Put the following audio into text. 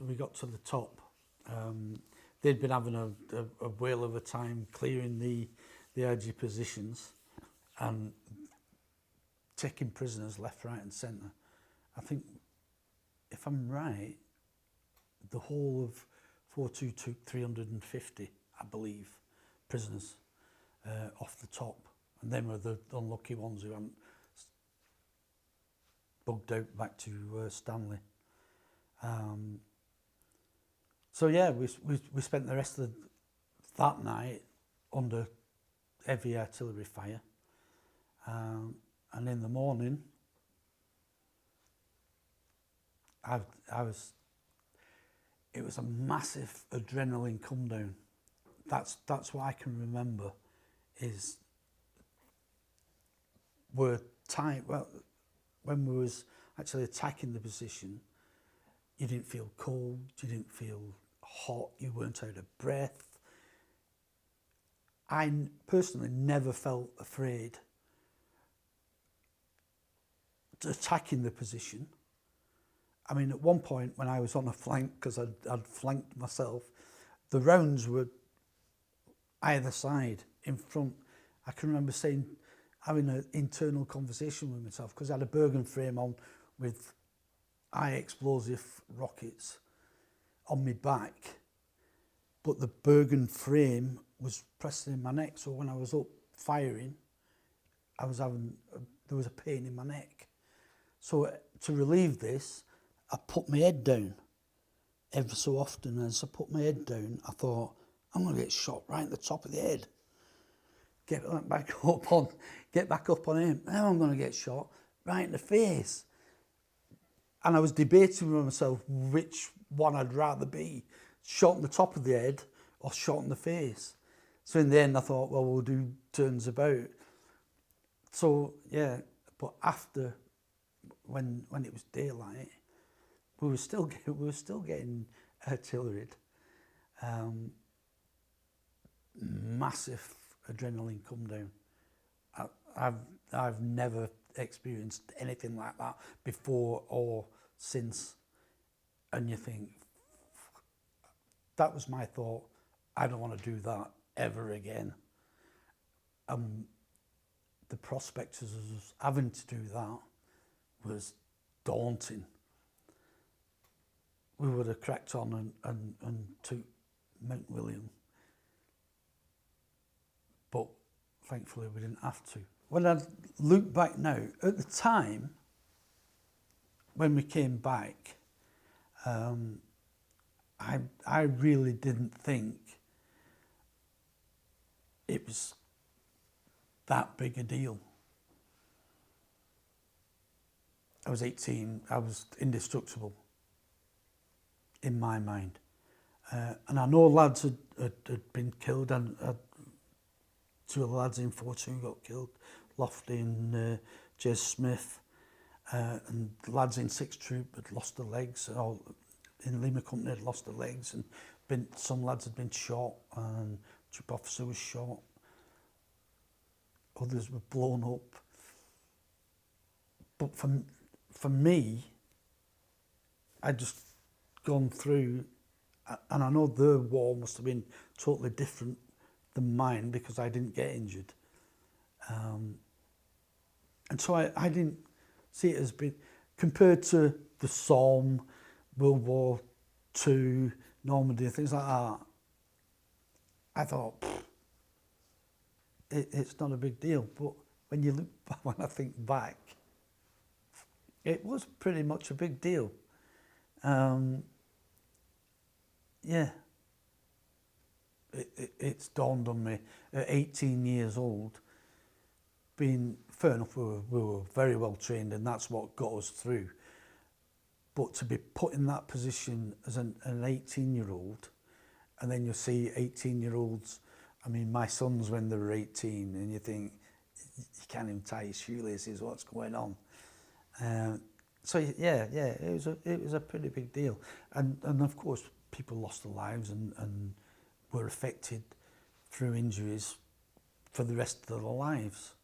we got to the top, they'd been having a whale of a time clearing the edgy positions and taking prisoners left, right and centre. I think, if I'm right, the whole of 4-2 took 350, I believe, prisoners off the top. And them were the unlucky ones who hadn't bugged out back to Stanley. So yeah, we spent the rest of that night under heavy artillery fire. And in the morning, it was a massive adrenaline come down. That's what I can remember, is we're tight. Well, when we was actually attacking the position, you didn't feel cold, you didn't feel hot, you weren't out of breath. I personally never felt afraid attacking the position. I mean, at one point when I was on a flank, because I'd flanked myself, the rounds were either side, in front. I can remember having an internal conversation with myself, because I had a Bergen frame on with high explosive rockets on my back, but the Bergen frame was pressing in my neck, so when I was up firing, there was a pain in my neck. So to relieve this, I put my head down every so often, and as I put my head down, I thought, I'm going to get shot right at the top of the head. Get back up on him. Now I'm going to get shot right in the face. And I was debating with myself which one I'd rather be, shot in the top of the head or shot in the face. So in the end, I thought, well, we'll do turns about. So yeah, but after, when it was daylight, we were still getting artilleried. Massive adrenaline come down. I've never experienced anything like that before or since. And you think, that was my thought. I don't want to do that ever again. The prospect of us having to do that was daunting. We would have cracked on and took Mount William. But thankfully we didn't have to. When I look back now, at the time, when we came back, I really didn't think it was that big a deal. I was 18, I was indestructible in my mind. And I know lads had been killed, and two of the lads in 4-2 got killed, Lofty and Jez Smith, and the lads in 6th Troop had lost their legs, or in Lima Company had lost their legs, and some lads had been shot, and troop officer was shot, others were blown up. But for me, I'd just gone through, and I know their war must have been totally different than mine because I didn't get injured. And so I didn't see it as being, compared to the Somme, World War II, Normandy, things like that, I thought, it's not a big deal. But when you look back, when I think back, it was pretty much a big deal. Yeah. It's dawned on me at 18 years old, being, fair enough, we were very well trained, and that's what got us through. But to be put in that position as an 18-year-old, and then you see 18-year-olds, I mean, my sons when they were 18, and you think, you can't even tie your shoelaces, what's going on? So yeah, it was a pretty big deal. And of course, people lost their lives and were affected through injuries for the rest of their lives.